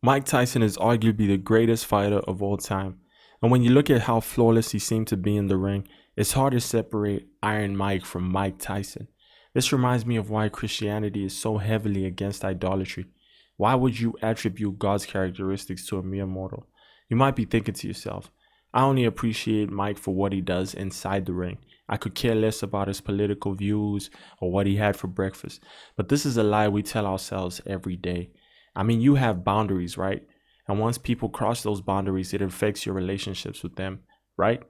Mike Tyson is arguably the greatest fighter of all time. And when you look at how flawless he seemed to be in the ring, it's hard to separate Iron Mike from Mike Tyson. This reminds me of why Christianity is so heavily against idolatry. Why would you attribute God's characteristics to a mere mortal? You might be thinking to yourself, I only appreciate Mike for what he does inside the ring. I could care less about his political views or what he had for breakfast. But this is a lie we tell ourselves every day. I mean, you have boundaries, right? And once people cross those boundaries, it affects your relationships with them, right?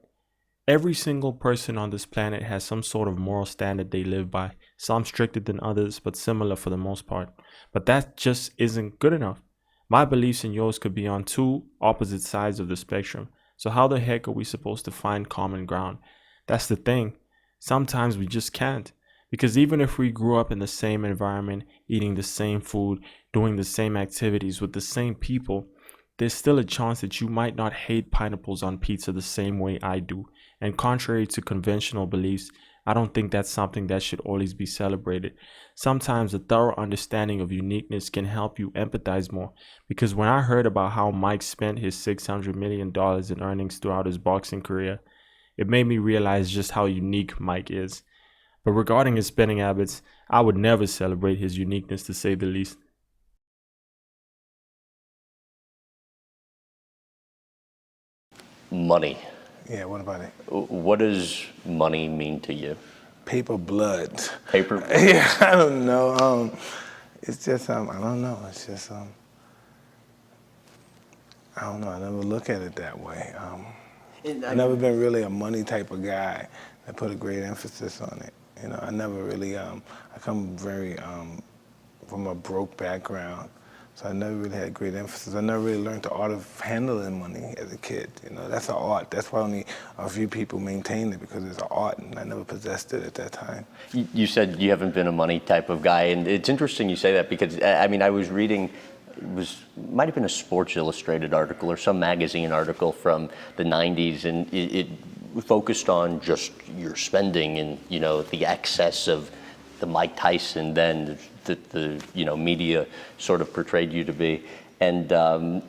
Every single person on this planet has some sort of moral standard they live by, some stricter than others, but similar for the most part. But that just isn't good enough. My beliefs and yours could be on two opposite sides of the spectrum. So, how the heck are we supposed to find common ground? That's the thing. Sometimes we just can't. Because even if we grew up in the same environment, eating the same food, doing the same activities with the same people, there's still a chance that you might not hate pineapples on pizza the same way I do. And contrary to conventional beliefs, I don't think that's something that should always be celebrated. Sometimes a thorough understanding of uniqueness can help you empathize more. Because when I heard about how Mike spent his $600 million in earnings throughout his boxing career, it made me realize just how unique Mike is. But regarding his spending habits, I would never celebrate his uniqueness to say the least. Money. Yeah, what about it? What does money mean to you? Paper blood. Paper? Yeah, I don't know. It's just I don't know. It's just I don't know. I never look at it that way. I've never been really a money type of guy that put a great emphasis on it. You know, I never really. I come very from a broke background, so I never really had great emphasis. I never really learned the art of handling money as a kid. You know, that's an art. That's why only a few people maintain it, because it's an art, and I never possessed it at that time. You said you haven't been a money type of guy, and it's interesting you say that because, I mean, I was reading, might have been a Sports Illustrated article or some magazine article from the 90s, and it focused on just your spending and, you know, the excess of the Mike Tyson then the media sort of portrayed you to be. And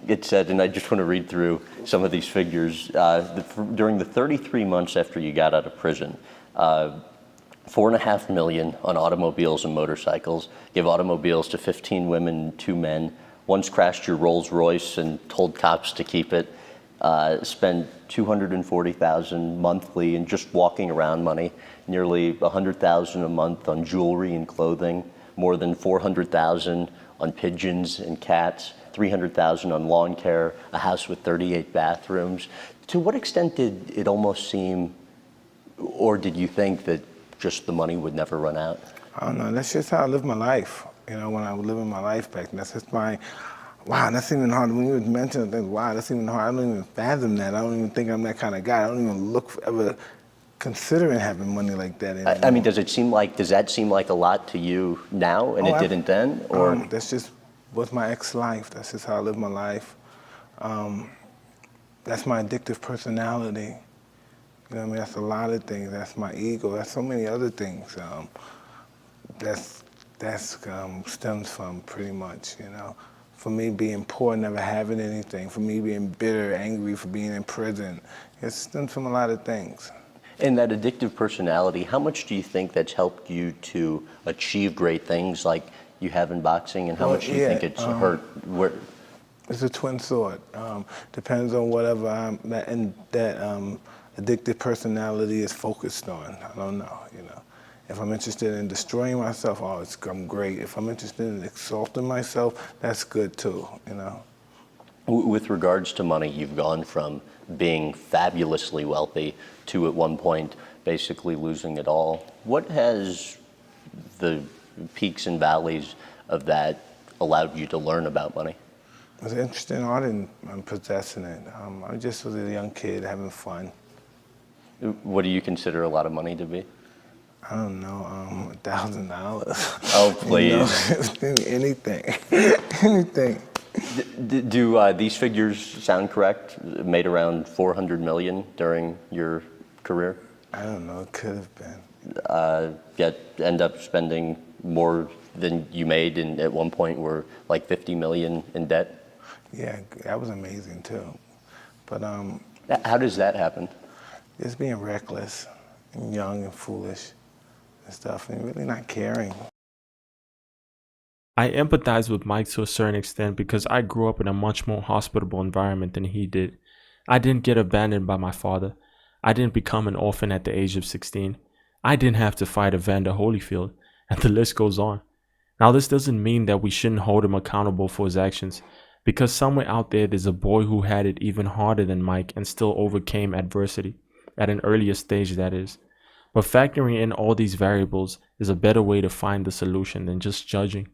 it said, and I just want to read through some of these figures, during the 33 months after you got out of prison, 4.5 million on automobiles and motorcycles, gave automobiles to 15 women and 2 men, once crashed your Rolls Royce and told cops to keep it, spent $240,000 monthly in just walking around money, nearly $100,000 a month on jewelry and clothing, more than $400,000 on pigeons and cats, $300,000 on lawn care, a house with 38 bathrooms. To what extent did it almost seem, or did you think that just the money would never run out? I don't know. That's just how I live my life. You know, when I was living my life back then, that's just my. Wow, that's even hard. When you mention things, wow, that's even hard. I don't even fathom that. I don't even think I'm that kind of guy. I don't even look ever considering having money like that anymore. I mean, does that seem like a lot to you now, and it didn't then, or? That's just what's my ex-life. That's just how I live my life. That's my addictive personality. You know what I mean? That's a lot of things. That's my ego. That's so many other things. That's stems from pretty much, you know. For me being poor, never having anything. For me being bitter, angry for being in prison. It stems from a lot of things. And that addictive personality, how much do you think that's helped you to achieve great things like you have in boxing, and how much do you think it's hurt? It's a twin sword. Depends on whatever that addictive personality is focused on. I don't know, you know. If I'm interested in destroying myself, I'm great. If I'm interested in exalting myself, that's good too, you know. With regards to money, you've gone from being fabulously wealthy to at one point basically losing it all. What has the peaks and valleys of that allowed you to learn about money? I was interested in art and possessing it. I just was a young kid having fun. What do you consider a lot of money to be? I don't know, $1,000. Oh, please. You know, anything, anything. Do these figures sound correct? Made around 400 million during your career? I don't know, it could have been. Yet end up spending more than you made, and at one point were like 50 million in debt? Yeah, that was amazing too. But How does that happen? just being reckless and young and foolish and stuff, and really not caring. I empathize with Mike to a certain extent because I grew up in a much more hospitable environment than he did. I didn't get abandoned by my father. I didn't become an orphan at the age of 16. I didn't have to fight Evander Holyfield, and the list goes on. Now, this doesn't mean that we shouldn't hold him accountable for his actions, because somewhere out there there's a boy who had it even harder than Mike and still overcame adversity, at an earlier stage, that is. But factoring in all these variables is a better way to find the solution than just judging.